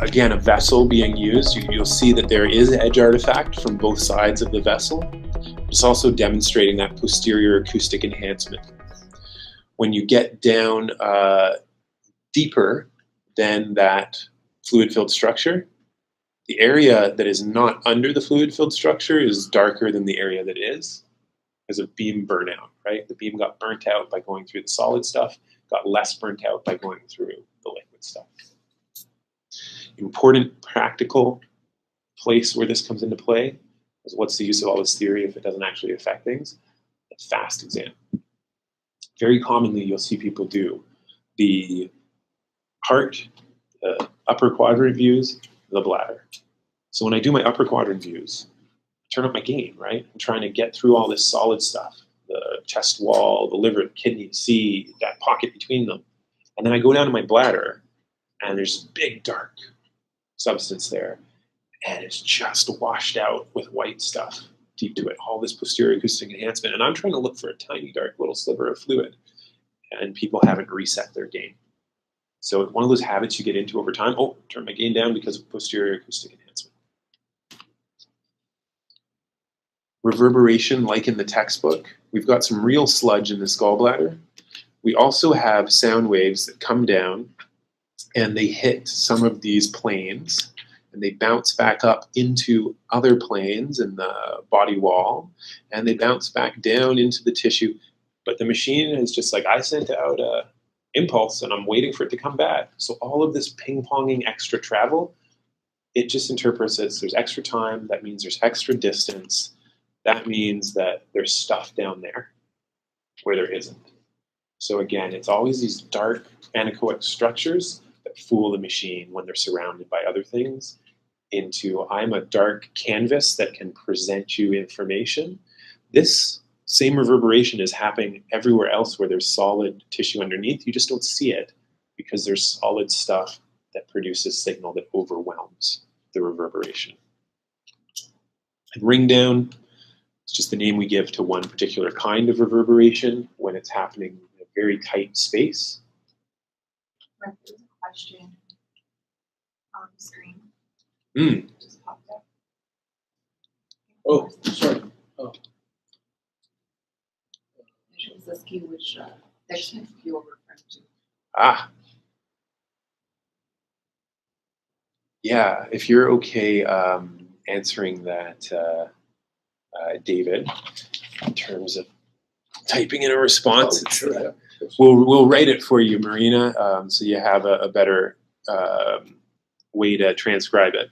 again, a vessel being used. You'll see that there is edge artifact from both sides of the vessel. It's also demonstrating that posterior acoustic enhancement. When you get down deeper than that fluid-filled structure, the area that is not under the fluid-filled structure is darker than the area that is because of beam burnout, right? The beam got burnt out by going through the solid stuff, got less burnt out by going through the liquid stuff. Important practical place where this comes into play is what's the use of all this theory if it doesn't actually affect things? A fast exam. Very commonly, you'll see people do the heart, the upper quadrant views, the bladder. So when I do my upper quadrant views, I turn up my gain, right? I'm trying to get through all this solid stuff, the chest wall, the liver, the kidney, the seed, that pocket between them. And then I go down to my bladder, and there's big dark substance there, and it's just washed out with white stuff deep to it, all this posterior acoustic enhancement. And I'm trying to look for a tiny dark little sliver of fluid, and people haven't reset their gain. So one of those habits you get into over time, oh, turn my gain down because of posterior acoustic enhancement. Reverberation, like in the textbook, we've got some real sludge in this gallbladder. We also have sound waves that come down and they hit some of these planes and they bounce back up into other planes in the body wall and they bounce back down into the tissue. But the machine is just like, I sent out a impulse and I'm waiting for it to come back. So all of this ping-ponging extra travel, it just interprets as there's extra time. That means there's extra distance. That means that there's stuff down there where there isn't. So again, it's always these dark anechoic structures that fool the machine when they're surrounded by other things into, I'm a dark canvas that can present you information. This same reverberation is happening everywhere else where there's solid tissue underneath. You just don't see it because there's solid stuff that produces signal that overwhelms the reverberation. And ring down, it's just the name we give to one particular kind of reverberation when it's happening in a very tight space. There's a question on the screen. Just popped up. Oh, sorry. Oh. It was key which section you were referring to. Ah. Yeah, if you're okay answering that, David, in terms of typing in a response, Sure. we'll write it for you, Marina, so you have a better way to transcribe it.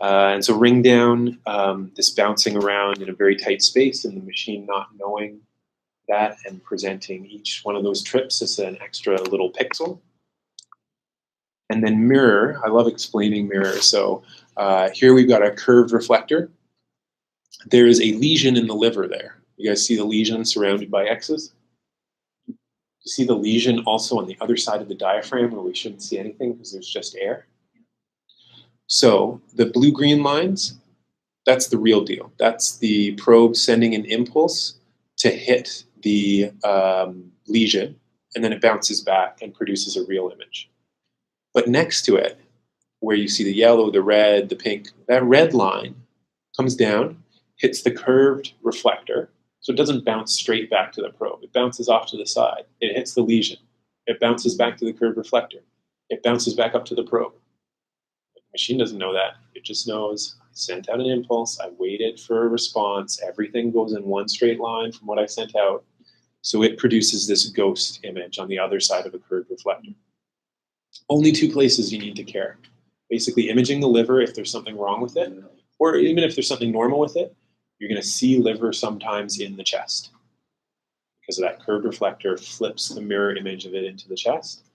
And so ring down, this bouncing around in a very tight space and the machine not knowing that and presenting each one of those trips as an extra little pixel. And then mirror, I love explaining mirror. So here we've got a curved reflector. There is a lesion in the liver there. You guys see the lesion surrounded by X's? You see the lesion also on the other side of the diaphragm where we shouldn't see anything because there's just air. So the blue-green lines, that's the real deal. That's the probe sending an impulse to hit the lesion, and then it bounces back and produces a real image. But next to it, where you see the yellow, the red, the pink, that red line comes down, hits the curved reflector, so it doesn't bounce straight back to the probe. It bounces off to the side. It hits the lesion. It bounces back to the curved reflector. It bounces back up to the probe. The machine doesn't know that. It just knows I sent out an impulse. I waited for a response. Everything goes in one straight line from what I sent out. So it produces this ghost image on the other side of a curved reflector. Only two places you need to care. Basically imaging the liver if there's something wrong with it, or even if there's something normal with it, you're going to see liver sometimes in the chest because of that curved reflector flips the mirror image of it into the chest.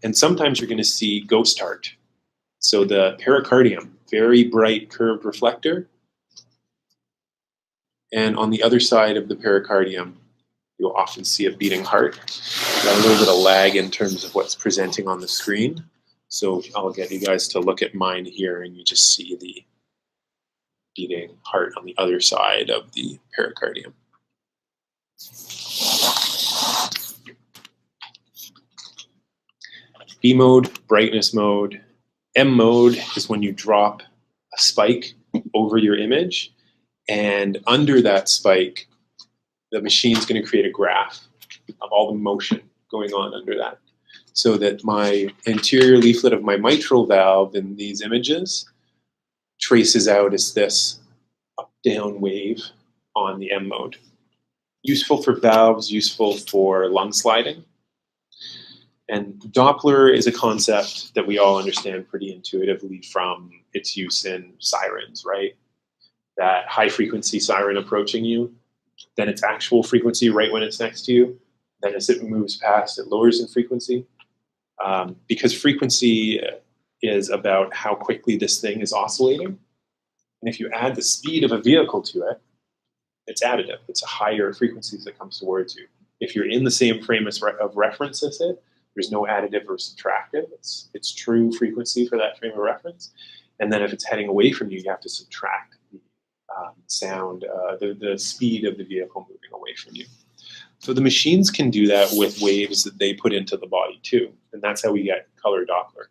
And sometimes you're going to see ghost heart. So the pericardium, very bright curved reflector. And on the other side of the pericardium, you'll often see a beating heart. Got a little bit of lag in terms of what's presenting on the screen. So I'll get you guys to look at mine here and you just see the beating heart on the other side of the pericardium. B mode, brightness mode, M mode is when you drop a spike over your image, and under that spike, the machine's going to create a graph of all the motion going on under that. So that my anterior leaflet of my mitral valve in these images traces out as this up-down wave on the M mode. Useful for valves, useful for lung sliding. And Doppler is a concept that we all understand pretty intuitively from its use in sirens, right? That high-frequency siren approaching you, then its actual frequency right when it's next to you, then as it moves past, it lowers in frequency. Because frequency is about how quickly this thing is oscillating. And if you add the speed of a vehicle to it, it's additive. It's a higher frequency that comes towards you. If you're in the same frame of reference as it, there's no additive or subtractive. It's true frequency for that frame of reference. And then if it's heading away from you, you have to subtract the sound, the speed of the vehicle moving away from you. So the machines can do that with waves that they put into the body too. And that's how we get color Doppler.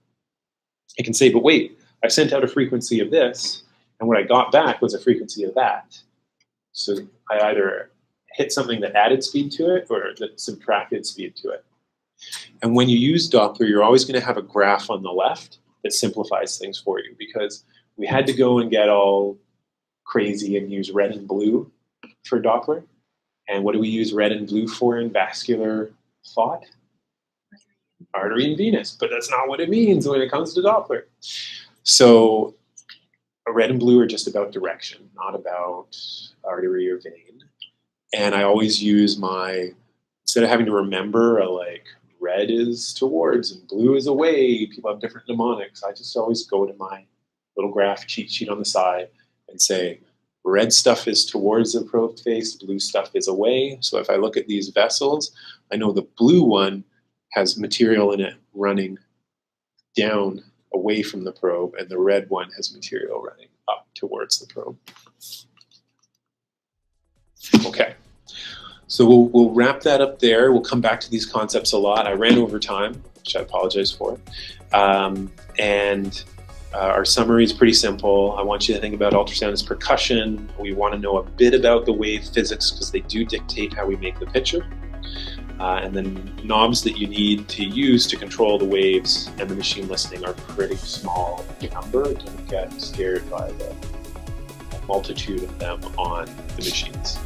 It can say, but wait, I sent out a frequency of this, and what I got back was a frequency of that. So I either hit something that added speed to it or that subtracted speed to it. And when you use Doppler, you're always going to have a graph on the left that simplifies things for you, because we had to go and get all crazy and use red and blue for Doppler. And what do we use red and blue for in vascular thought? Artery and venous, but that's not what it means when it comes to Doppler. So red and blue are just about direction, not about artery or vein. And I always use instead of having to remember like red is towards and blue is away, people have different mnemonics, I just always go to my little graph cheat sheet on the side and say, red stuff is towards the probe face, blue stuff is away. So if I look at these vessels, I know the blue one has material in it running down away from the probe, and the red one has material running up towards the probe. Okay, so we'll wrap that up there. We'll come back to these concepts a lot. I ran over time, which I apologize for. Our summary is pretty simple. I want you to think about ultrasound as percussion. We want to know a bit about the wave physics because they do dictate how we make the picture. And then knobs that you need to use to control the waves and the machine listening are pretty small number. Don't get scared by the multitude of them on the machines.